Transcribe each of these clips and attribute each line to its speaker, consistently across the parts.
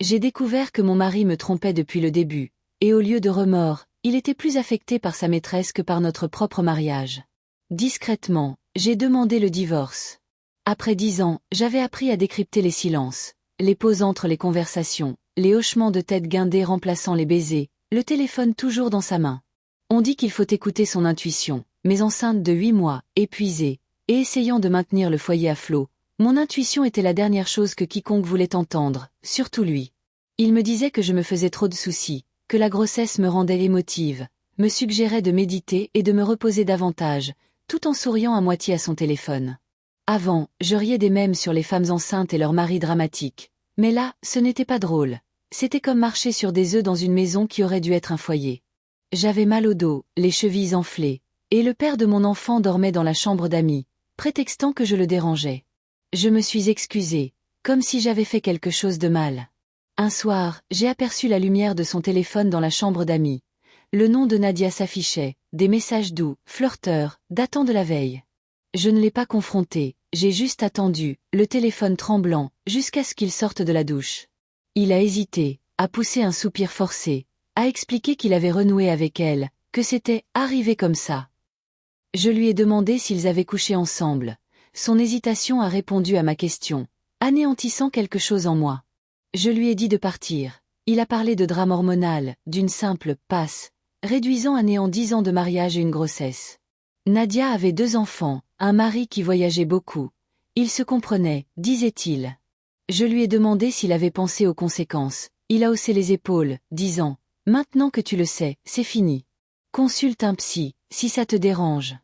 Speaker 1: J'ai découvert que mon mari me trompait depuis le début, et au lieu de remords, il était plus affecté par sa maîtresse que par notre propre mariage. Discrètement, j'ai demandé le divorce. Après 10 ans, j'avais appris à décrypter les silences, les pauses entre les conversations, les hochements de tête guindés remplaçant les baisers, le téléphone toujours dans sa main. On dit qu'il faut écouter son intuition, mais enceinte de 8 mois, épuisée, et essayant de maintenir le foyer à flot, mon intuition était la dernière chose que quiconque voulait entendre, surtout lui. Il me disait que je me faisais trop de soucis, que la grossesse me rendait émotive, me suggérait de méditer et de me reposer davantage, tout en souriant à moitié à son téléphone. Avant, je riais des mèmes sur les femmes enceintes et leurs maris dramatiques, mais là, ce n'était pas drôle. C'était comme marcher sur des œufs dans une maison qui aurait dû être un foyer. J'avais mal au dos, les chevilles enflées, et le père de mon enfant dormait dans la chambre d'amis, prétextant que je le dérangeais. Je me suis excusée, comme si j'avais fait quelque chose de mal. Un soir, j'ai aperçu la lumière de son téléphone dans la chambre d'amis. Le nom de Nadia s'affichait, des messages doux, flirteurs, datant de la veille. Je ne l'ai pas confronté, j'ai juste attendu, le téléphone tremblant, jusqu'à ce qu'il sorte de la douche. Il a hésité, a poussé un soupir forcé, a expliqué qu'il avait renoué avec elle, que c'était « arrivé comme ça ». Je lui ai demandé s'ils avaient couché ensemble. Son hésitation a répondu à ma question, anéantissant quelque chose en moi. Je lui ai dit de partir. Il a parlé de drame hormonal, d'une simple « passe », réduisant à néant 10 ans de mariage et une grossesse. Nadia avait 2 enfants, un mari qui voyageait beaucoup. Ils se comprenaient, disait-il. Je lui ai demandé s'il avait pensé aux conséquences. Il a haussé les épaules, disant « Maintenant que tu le sais, c'est fini. Consulte un psy, si ça te dérange. »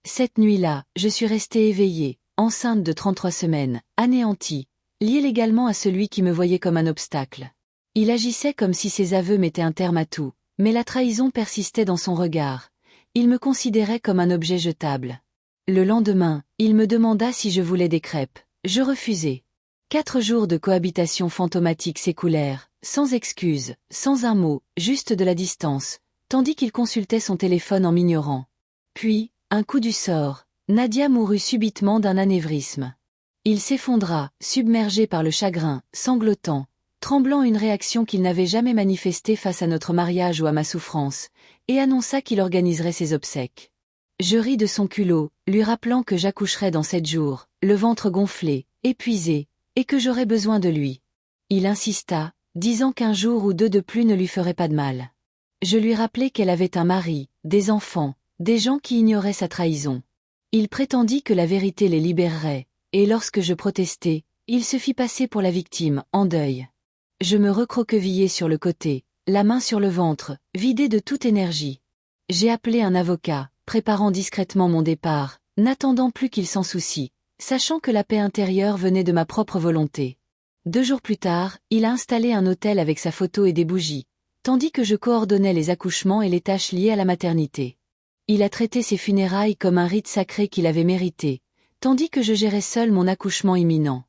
Speaker 1: Cette nuit-là, je suis restée éveillée, enceinte de 33 semaines, anéantie, liée légalement à celui qui me voyait comme un obstacle. Il agissait comme si ses aveux mettaient un terme à tout, mais la trahison persistait dans son regard. Il me considérait comme un objet jetable. Le lendemain, il me demanda si je voulais des crêpes. Je refusai. 4 jours de cohabitation fantomatique s'écoulèrent, sans excuse, sans un mot, juste de la distance, tandis qu'il consultait son téléphone en m'ignorant. Puis, un coup du sort, Nadia mourut subitement d'un anévrisme. Il s'effondra, submergé par le chagrin, sanglotant, tremblant une réaction qu'il n'avait jamais manifestée face à notre mariage ou à ma souffrance, et annonça qu'il organiserait ses obsèques. Je ris de son culot, lui rappelant que j'accoucherais dans 7 jours, le ventre gonflé, épuisé, et que j'aurais besoin de lui. Il insista, disant qu'1 jour ou 2 de plus ne lui ferait pas de mal. Je lui rappelai qu'elle avait un mari, des enfants, des gens qui ignoraient sa trahison. Il prétendit que la vérité les libérerait, et lorsque je protestai, il se fit passer pour la victime, en deuil. Je me recroquevillai sur le côté, la main sur le ventre, vidé de toute énergie. J'ai appelé un avocat, préparant discrètement mon départ, n'attendant plus qu'il s'en soucie, sachant que la paix intérieure venait de ma propre volonté. 2 jours plus tard, il a installé un autel avec sa photo et des bougies, tandis que je coordonnais les accouchements et les tâches liées à la maternité. Il a traité ses funérailles comme un rite sacré qu'il avait mérité, tandis que je gérais seul mon accouchement imminent.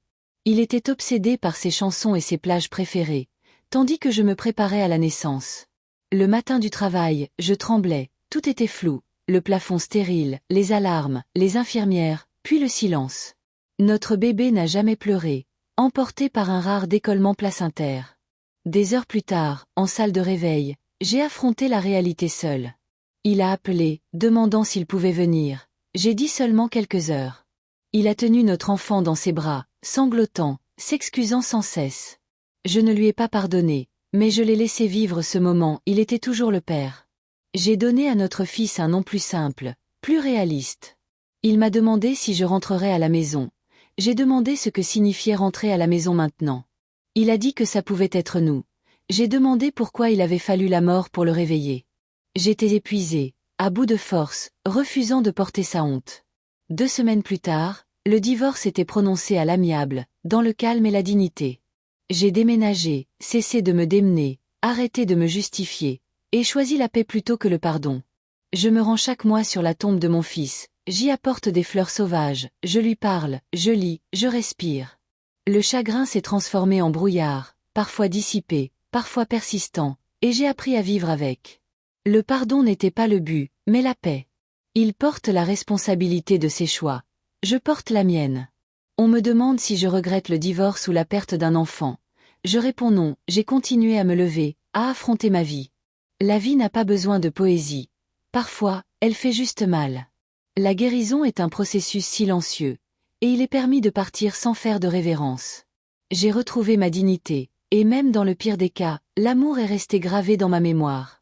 Speaker 1: Il était obsédé par ses chansons et ses plages préférées, tandis que je me préparais à la naissance. Le matin du travail, je tremblais, tout était flou, le plafond stérile, les alarmes, les infirmières, puis le silence. Notre bébé n'a jamais pleuré, emporté par un rare décollement placentaire. Des heures plus tard, en salle de réveil, j'ai affronté la réalité seule. Il a appelé, demandant s'il pouvait venir. J'ai dit seulement quelques heures. Il a tenu notre enfant dans ses bras, sanglotant, s'excusant sans cesse. Je ne lui ai pas pardonné, mais je l'ai laissé vivre ce moment, il était toujours le père. J'ai donné à notre fils un nom plus simple, plus réaliste. Il m'a demandé si je rentrerais à la maison. J'ai demandé ce que signifiait rentrer à la maison maintenant. Il a dit que ça pouvait être nous. J'ai demandé pourquoi il avait fallu la mort pour le réveiller. J'étais épuisée, à bout de force, refusant de porter sa honte. 2 semaines plus tard, le divorce était prononcé à l'amiable, dans le calme et la dignité. J'ai déménagé, cessé de me démener, arrêté de me justifier, et choisi la paix plutôt que le pardon. Je me rends chaque mois sur la tombe de mon fils, j'y apporte des fleurs sauvages, je lui parle, je lis, je respire. Le chagrin s'est transformé en brouillard, parfois dissipé, parfois persistant, et j'ai appris à vivre avec. Le pardon n'était pas le but, mais la paix. Il porte la responsabilité de ses choix. Je porte la mienne. On me demande si je regrette le divorce ou la perte d'un enfant. Je réponds non, j'ai continué à me lever, à affronter ma vie. La vie n'a pas besoin de poésie. Parfois, elle fait juste mal. La guérison est un processus silencieux, et il est permis de partir sans faire de révérence. J'ai retrouvé ma dignité, et même dans le pire des cas, l'amour est resté gravé dans ma mémoire.